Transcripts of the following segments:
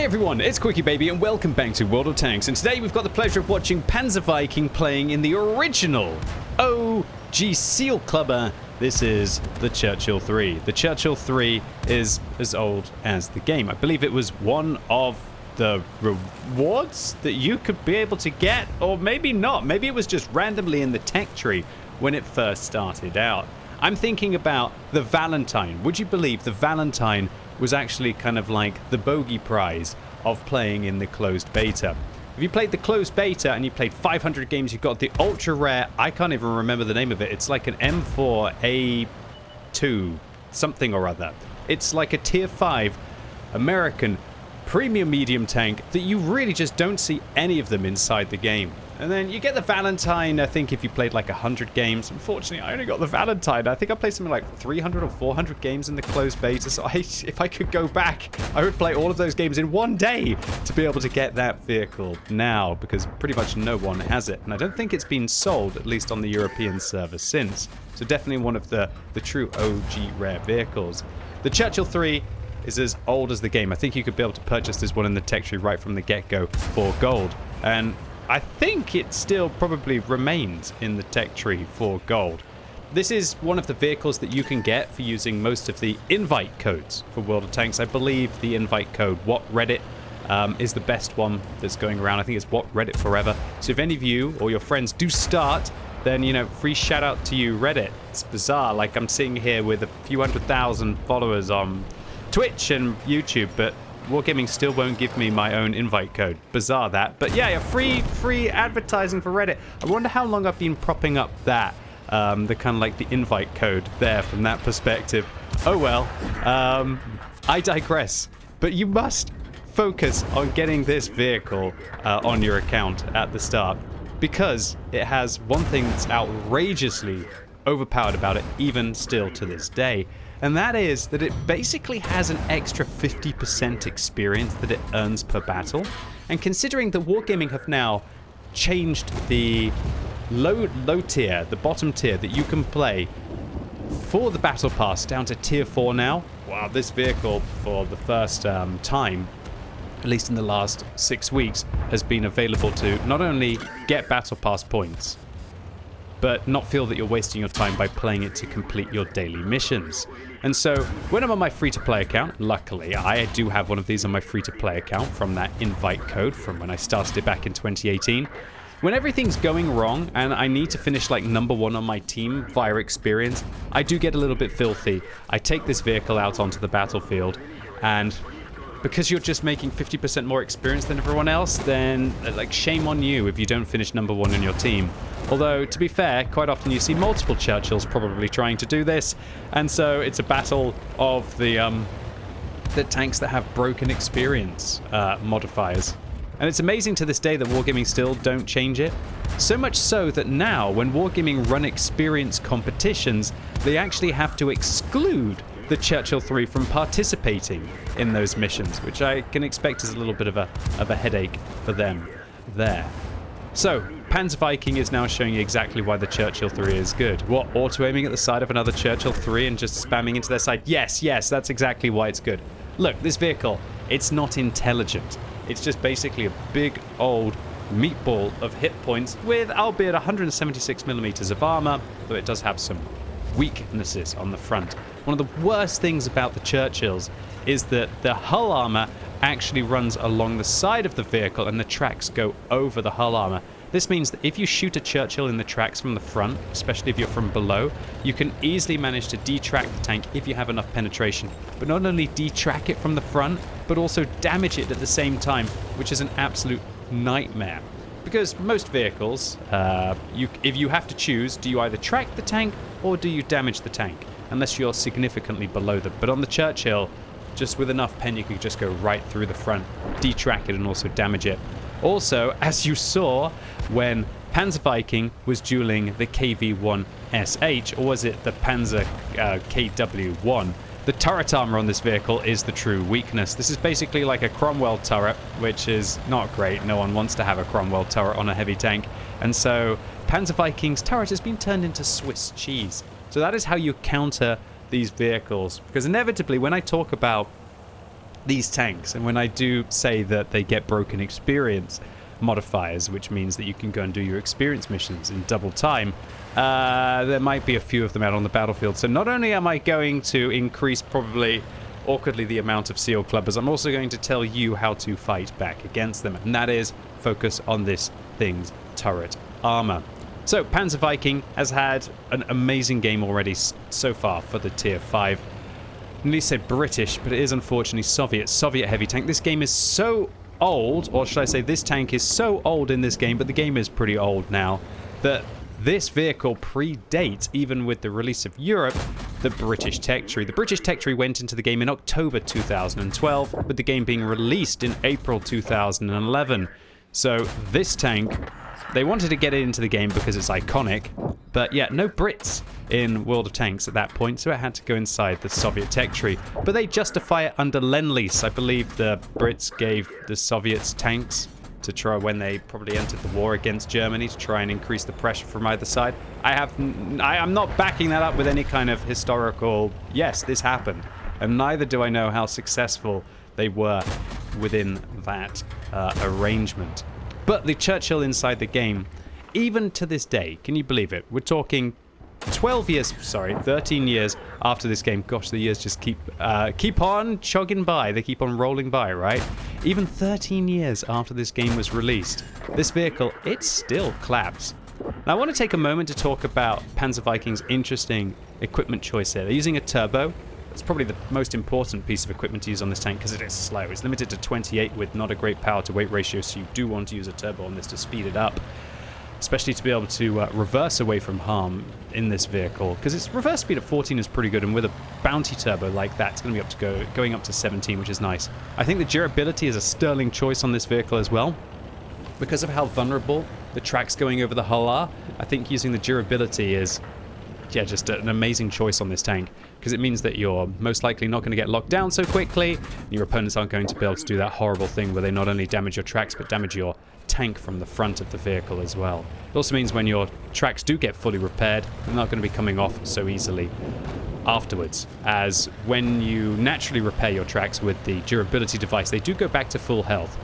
Hi everyone, it's QuickyBaby and welcome back to World of Tanks, and today we've got the pleasure of watching Panzer Viking playing in the original OG Seal Clubber. This is the Churchill III. The Churchill III is as old as the game. I believe it was one of the rewards that you could be able to get, or maybe not. Maybe it was just randomly in the tech tree when it first started out. I'm thinking about the Valentine. Would you believe the Valentine was actually kind of like the bogey prize of playing in the closed beta? If you played the closed beta and you played 500 games, you got the ultra rare, I can't even remember the name of it. It's like an M4A2 something or other. It's like a tier 5 American premium medium tank that you really just don't see any of them inside the game. And then you get the Valentine, I think, if you played like 100 games. Unfortunately, I only got the Valentine. I think I played something like 300 or 400 games in the closed beta. So if I could go back, I would play all of those games in one day to be able to get that vehicle now, because pretty much no one has it. And I don't think it's been sold, at least on the European server, since. So definitely one of the true OG rare vehicles. The Churchill III is as old as the game. I think you could be able to purchase this one in the tech tree right from the get-go for gold. And I think it still probably remains in the tech tree for gold. This is one of the vehicles that you can get for using most of the invite codes for World of Tanks. I believe the invite code WhatReddit is the best one that's going around. I think it's WhatReddit forever. So if any of you or your friends do start, then, you know, free shout out to you, Reddit. It's bizarre. Like, I'm sitting here with a few 100,000 followers on Twitch and YouTube, but Wargaming still won't give me my own invite code. Bizarre that. But yeah, free advertising for Reddit. I wonder how long I've been propping up that, the kind of like the invite code there from that perspective. Oh well, I digress. But you must focus on getting this vehicle on your account at the start, because it has one thing that's outrageously overpowered about it, even still to this day. And that is that it basically has an extra 50% experience that it earns per battle. And considering that Wargaming have now changed the low tier, the bottom tier that you can play for the battle pass down to tier 4 now. Wow, this vehicle for the first time, at least in the last 6 weeks, has been available to not only get battle pass points, but not feel that you're wasting your time by playing it to complete your daily missions. And so, when I'm on my free-to-play account, luckily, I do have one of these on my free-to-play account from that invite code from when I started it back in 2018. When everything's going wrong and I need to finish like #1 on my team via experience, I do get a little bit filthy. I take this vehicle out onto the battlefield, and because you're just making 50% more experience than everyone else, then like shame on you if you don't finish #1 in your team. Although, to be fair, quite often you see multiple Churchills probably trying to do this, and so it's a battle of the tanks that have broken experience modifiers. And it's amazing to this day that Wargaming still don't change it. So much so that now, when Wargaming run experience competitions, they actually have to exclude the Churchill III from participating in those missions, which I can expect is a little bit of a headache for them there. So, Panzer Viking is now showing you exactly why the Churchill III is good. What, auto-aiming at the side of another Churchill III and just spamming into their side? Yes, that's exactly why it's good. Look, this vehicle, it's not intelligent. It's just basically a big old meatball of hit points with, albeit 176mm of armor, though it does have some weaknesses on the front. One of the worst things about the Churchills is that the hull armor actually runs along the side of the vehicle and the tracks go over the hull armor. This means that if you shoot a Churchill in the tracks from the front, especially if you're from below, you can easily manage to detrack the tank if you have enough penetration. But not only detrack it from the front, but also damage it at the same time, which is an absolute nightmare. Because most vehicles, if you have to choose, do you either track the tank or do you damage the tank? Unless you're significantly below them. But on the Churchill, just with enough pen, you could just go right through the front, detrack it, and also damage it. Also, as you saw when Panzer Viking was dueling the KV-1SH, or was it the Panzer KW-1, the turret armor on this vehicle is the true weakness. This is basically like a Cromwell turret, which is not great. No one wants to have a Cromwell turret on a heavy tank. And so Panzer Viking's turret has been turned into Swiss cheese. So that is how you counter these vehicles. Because inevitably, when I talk about these tanks. And when I do say that they get broken experience modifiers, which means that you can go and do your experience missions in double time, there might be a few of them out on the battlefield. So not only am I going to increase probably awkwardly the amount of SEAL clubbers, I'm also going to tell you how to fight back against them, and that is focus on this thing's turret armor. So Panzer Viking has had an amazing game already so far for the tier 5. I nearly said British, but it is unfortunately Soviet heavy tank. This game is so old, or should I say this tank is so old in this game, but the game is pretty old now, that this vehicle predates, even with the release of Europe, the British tech tree. The British tech tree went into the game in October 2012, with the game being released in April 2011. So this tank, they wanted to get it into the game because it's iconic, but yeah, no Brits in World of Tanks at that point, so it had to go inside the Soviet tech tree. But they justify it under Lend-Lease. I believe the Brits gave the Soviets tanks to try when they probably entered the war against Germany to try and increase the pressure from either side. I'm not backing that up with any kind of historical, yes, this happened. And neither do I know how successful they were within that arrangement. But the Churchill inside the game, even to this day, can you believe it? We're talking 13 years after this game. Gosh, the years just keep on chugging by. They keep on rolling by, right? Even 13 years after this game was released, this vehicle, it still claps. Now, I want to take a moment to talk about Panzer Viking's interesting equipment choice here. They're using a turbo. That's probably the most important piece of equipment to use on this tank because it is slow. It's limited to 28 with not a great power to weight ratio, so you do want to use a turbo on this to speed it up, especially to be able to reverse away from harm in this vehicle, because its reverse speed of 14 is pretty good, and with a bounty turbo like that, it's going to be going up to 17, which is nice. I think the durability is a sterling choice on this vehicle as well. Because of how vulnerable the tracks going over the hull are, I think using the durability is just an amazing choice on this tank, because it means that you're most likely not going to get locked down so quickly, and your opponents aren't going to be able to do that horrible thing where they not only damage your tracks, but damage your tank from the front of the vehicle as well. It also means when your tracks do get fully repaired, they're not going to be coming off so easily afterwards, as when you naturally repair your tracks with the durability device, they do go back to full health.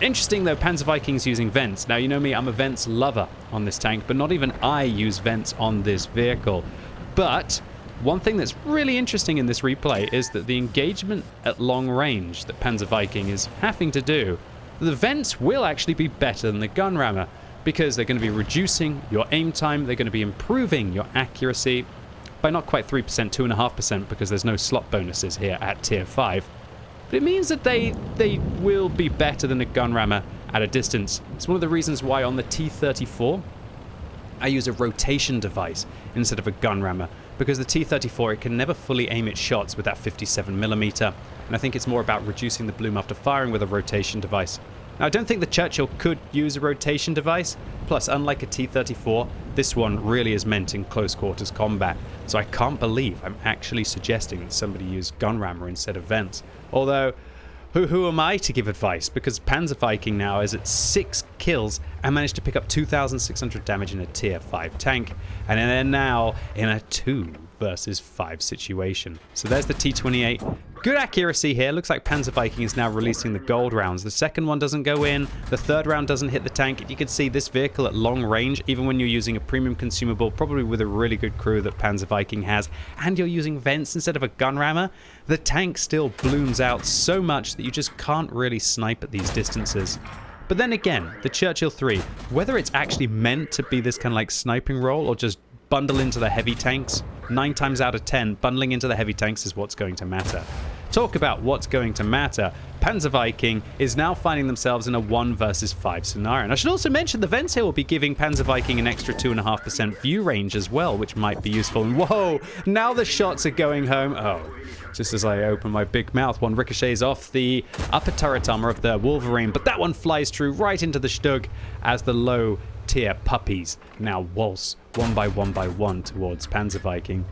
Interesting though, Panzer Viking's using vents. Now, you know me, I'm a vents lover on this tank, but not even I use vents on this vehicle. But one thing that's really interesting in this replay is that the engagement at long range that Panzer Viking is having to do, the vents will actually be better than the gun rammer, because they're going to be reducing your aim time, they're going to be improving your accuracy by not quite 3%, 2.5%, because there's no slot bonuses here at tier 5. But it means that they will be better than a gun rammer at a distance. It's one of the reasons why on the T-34, I use a rotation device instead of a gun rammer, because the T-34, it can never fully aim its shots with that 57mm, and I think it's more about reducing the bloom after firing with a rotation device. Now, I don't think the Churchill could use a rotation device, plus unlike a T-34, this one really is meant in close quarters combat, so I can't believe I'm actually suggesting that somebody use gun rammer instead of vents. Although, who am I to give advice? Because Panzer Viking now is at 6 kills and managed to pick up 2,600 damage in a tier 5 tank, and they're now in a 2 versus 5 situation. So there's the T-28. Good accuracy here. Looks like Panzer Viking is now releasing the gold rounds. The second one doesn't go in. The third round doesn't hit the tank. You can see this vehicle at long range, even when you're using a premium consumable, probably with a really good crew that Panzer Viking has, and you're using vents instead of a gun rammer, the tank still blooms out so much that you just can't really snipe at these distances. But then again, the Churchill III, whether it's actually meant to be this kind of like sniping role or just bundle into the heavy tanks, 9 times out of 10, bundling into the heavy tanks is what's going to matter. Talk about what's going to matter. Panzer Viking is now finding themselves in a 1 versus 5 scenario. And I should also mention the vents here will be giving Panzer Viking an extra 2.5% view range as well, which might be useful. And whoa, now the shots are going home. Oh, just as I open my big mouth, one ricochets off the upper turret armor of the Wolverine, but that one flies through right into the Stug as the low tier puppies now waltz one by one towards Panzer Viking.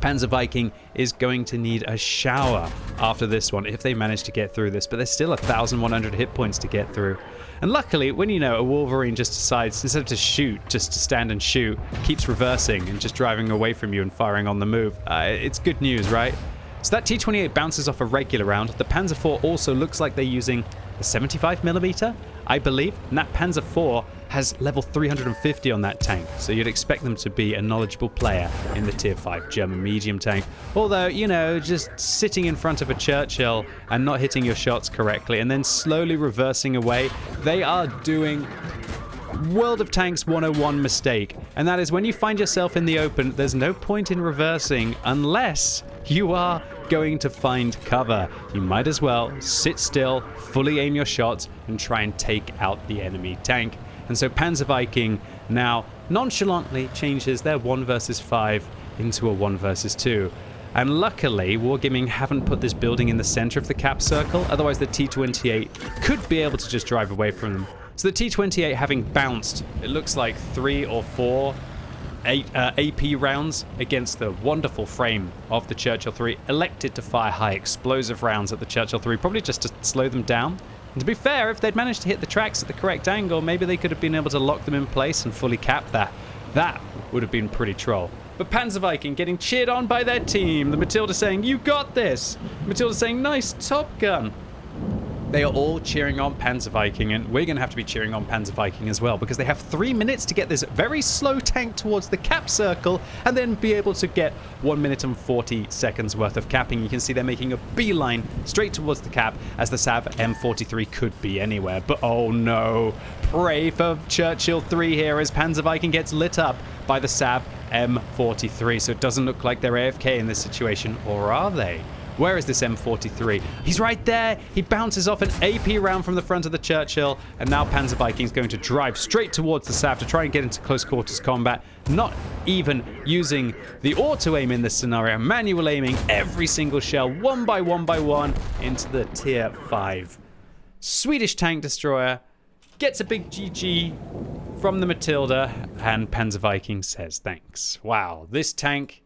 Panzer Viking is going to need a shower after this one if they manage to get through this, but there's still 1,100 hit points to get through. And luckily, when you know a Wolverine just decides, instead of to shoot, just to stand and shoot, keeps reversing and just driving away from you and firing on the move, it's good news, right? So that T-28 bounces off a regular round. The Panzer IV also looks like they're using a 75mm, I believe. And that Panzer IV has level 350 on that tank, so you'd expect them to be a knowledgeable player in the Tier 5 German medium tank. Although, you know, just sitting in front of a Churchill and not hitting your shots correctly and then slowly reversing away, they are doing World of Tanks 101 mistake. And that is when you find yourself in the open, there's no point in reversing unless you are going to find cover. You might as well sit still, fully aim your shots, and try and take out the enemy tank. And so Panzer Viking now nonchalantly changes their 1 versus 5 into a 1 versus 2. And luckily, Wargaming haven't put this building in the center of the cap circle, otherwise the T-28 could be able to just drive away from them. So the T-28 having bounced, it looks like 3 or 4 AP rounds against the wonderful frame of the Churchill III, elected to fire high explosive rounds at the Churchill III, probably just to slow them down. And to be fair, if they'd managed to hit the tracks at the correct angle, maybe they could have been able to lock them in place and fully cap that. That would have been pretty troll. But Panzer Viking getting cheered on by their team. The Matilda saying, "You got this." Matilda saying, "Nice Top Gun." They are all cheering on Panzer Viking, and we're going to have to be cheering on Panzer Viking as well, because they have 3 minutes to get this very slow tank towards the cap circle and then be able to get 1 minute and 40 seconds worth of capping. You can see they're making a beeline straight towards the cap, as the Sav M43 could be anywhere. But oh no, pray for Churchill III here as Panzer Viking gets lit up by the Sav M43. So it doesn't look like they're AFK in this situation, or are they? Where is this M43? He's right there. He bounces off an AP round from the front of the Churchill, and now Panzer Viking's going to drive straight towards the Sav to try and get into close quarters combat, not even using the auto aim in this scenario, manual aiming every single shell one by one into the Tier 5. Swedish tank destroyer gets a big GG from the Matilda, and Panzer Viking says thanks. Wow, this tank,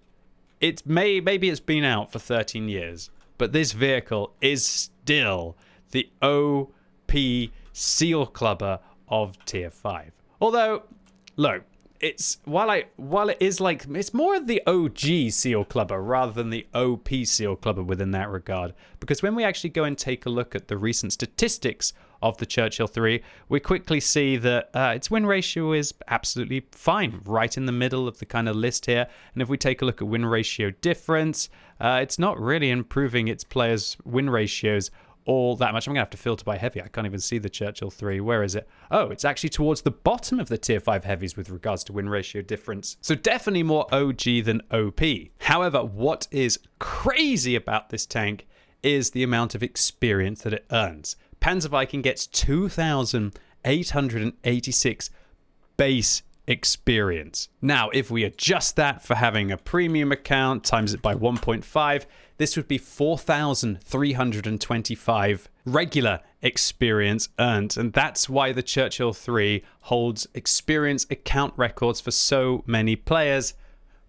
maybe it's been out for 13 years, but this vehicle is still the OP seal clubber of Tier 5. Although, look, while it is like, it's more of the OG seal clubber rather than the OP seal clubber within that regard. Because when we actually go and take a look at the recent statistics of the Churchill III, we quickly see that its win ratio is absolutely fine, right in the middle of the kind of list here. And if we take a look at win ratio difference, it's not really improving its players' win ratios all that much. I'm going to have to filter by heavy. I can't even see the Churchill III. Where is it? Oh, it's actually towards the bottom of the Tier 5 heavies with regards to win ratio difference. So definitely more OG than OP. However, what is crazy about this tank is the amount of experience that it earns. Panzer Viking gets 2,886 base experience. Now, if we adjust that for having a premium account, times it by 1.5, this would be 4,325 regular experience earned. And that's why the Churchill III holds experience account records for so many players,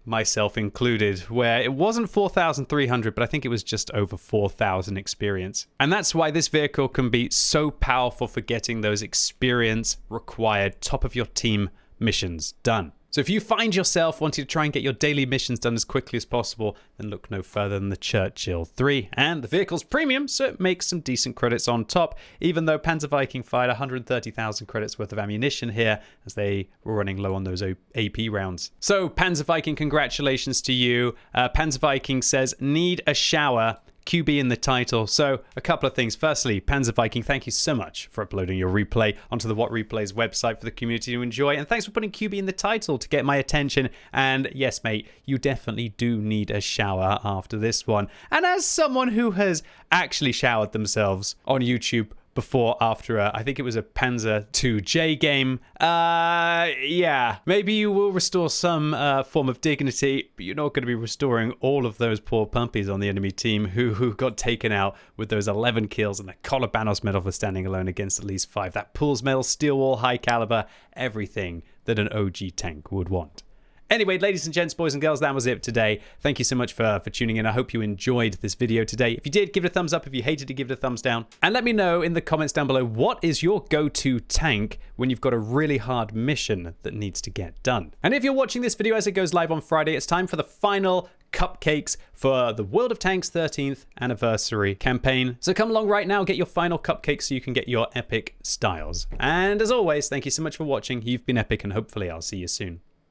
myself included, where it wasn't 4,300, but I think it was just over 4,000 experience. And that's why this vehicle can be so powerful for getting those experience required top of your team missions done. So if you find yourself wanting to try and get your daily missions done as quickly as possible, then look no further than the Churchill III. And the vehicle's premium, so it makes some decent credits on top, even though Panzer Viking fired 130,000 credits worth of ammunition here, as they were running low on those AP rounds. So Panzer Viking, congratulations to you. Panzer Viking says, need a shower. QB in the title. So a couple of things. Firstly, Panzer Viking, thank you so much for uploading your replay onto the What Replays website for the community to enjoy. And thanks for putting QB in the title to get my attention. And yes, mate, you definitely do need a shower after this one. And as someone who has actually showered themselves on YouTube before, after I think it was a Panzer IIJ game. Yeah, maybe you will restore some form of dignity, but you're not going to be restoring all of those poor pumpies on the enemy team who got taken out with those 11 kills and the Kolobanos medal for standing alone against at least 5. That Pools medal, steel wall, high caliber, everything that an OG tank would want. Anyway, ladies and gents, boys and girls, that was it today. Thank you so much for tuning in. I hope you enjoyed this video today. If you did, give it a thumbs up. If you hated it, give it a thumbs down. And let me know in the comments down below, what is your go-to tank when you've got a really hard mission that needs to get done? And if you're watching this video as it goes live on Friday, it's time for the final cupcakes for the World of Tanks 13th anniversary campaign. So come along right now, get your final cupcakes so you can get your epic styles. And as always, thank you so much for watching. You've been epic, and hopefully I'll see you soon.